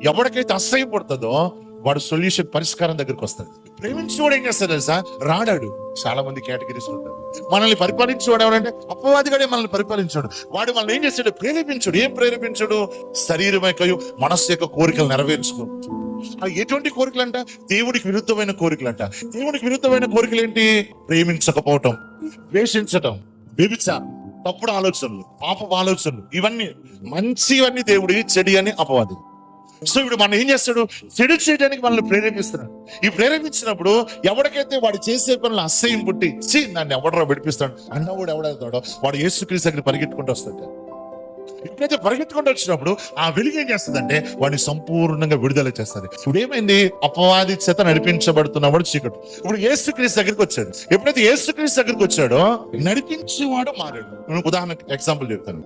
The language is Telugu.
ఎవరికైతే అసహ్యపడుతుందో వాడు సొల్యూషన్ పరిష్కారం దగ్గరికి వస్తాడు. ప్రేమించేవాడు ఏం చేస్తాడు తెలుసా? రాడాడు. చాలా మంది కేటగిరీస్ ఉంటారు. మనల్ని పరిపాలించేవాడు ఎవరంటే అపవాదిగాడే మనల్ని పరిపాలించాడు. వాడు మనల్ని ఏం చేస్తాడు? ప్రేరేపించాడు. ఏం ప్రేరేపించాడు? శరీరం యొక్క మనస్సు యొక్క కోరికలు నెరవేర్చుకో. ఎటువంటి కోరికలు అంట? దేవుడికి విరుద్ధమైన కోరికలు అంట. దేవుడికి విరుద్ధమైన కోరికలు ఏంటి? ప్రేమించకపోవటం, ద్వేషించటం, వ్యభిచారం, తప్పుడు ఆలోచనలు, పాపపు ఆలోచనలు, ఇవన్నీ మంచివన్నీ దేవుడి, చెడి అని అపవాది. సో ఇప్పుడు మనం ఏం చేస్తాడు? చెడు చేయడానికి మనల్ని ప్రేరేపిస్తున్నాడు. ఈ ప్రేరేపించినప్పుడు ఎవరికైతే వాడు చేసే పనులు అసహ్యం పుట్టి నన్ను ఎవడరా విడిపిస్తాడు అన్నవాడు ఎవడవుతాడో వాడు యేసుక్రీస్తు దగ్గర పరిగెట్టుకుంటూ వస్తాడు. ఎప్పుడైతే పరిగెత్తుకుంటూ వచ్చినప్పుడు ఆ వెలుగు ఏం చేస్తుందంటే వాడిని సంపూర్ణంగా విడుదల చేస్తుంది. ఇప్పుడు ఏమైంది? అపవాది చేత నడిపించబడుతున్నవాడు చీకటి ఇప్పుడు యేసుక్రీస్తు దగ్గరికి వచ్చాడు. ఎప్పుడైతే యేసుక్రీస్తు దగ్గరికి వచ్చాడో నడిపించేవాడు మారాడు. నేను ఉదాహరణ ఎగ్జాంపుల్ చెప్తాను.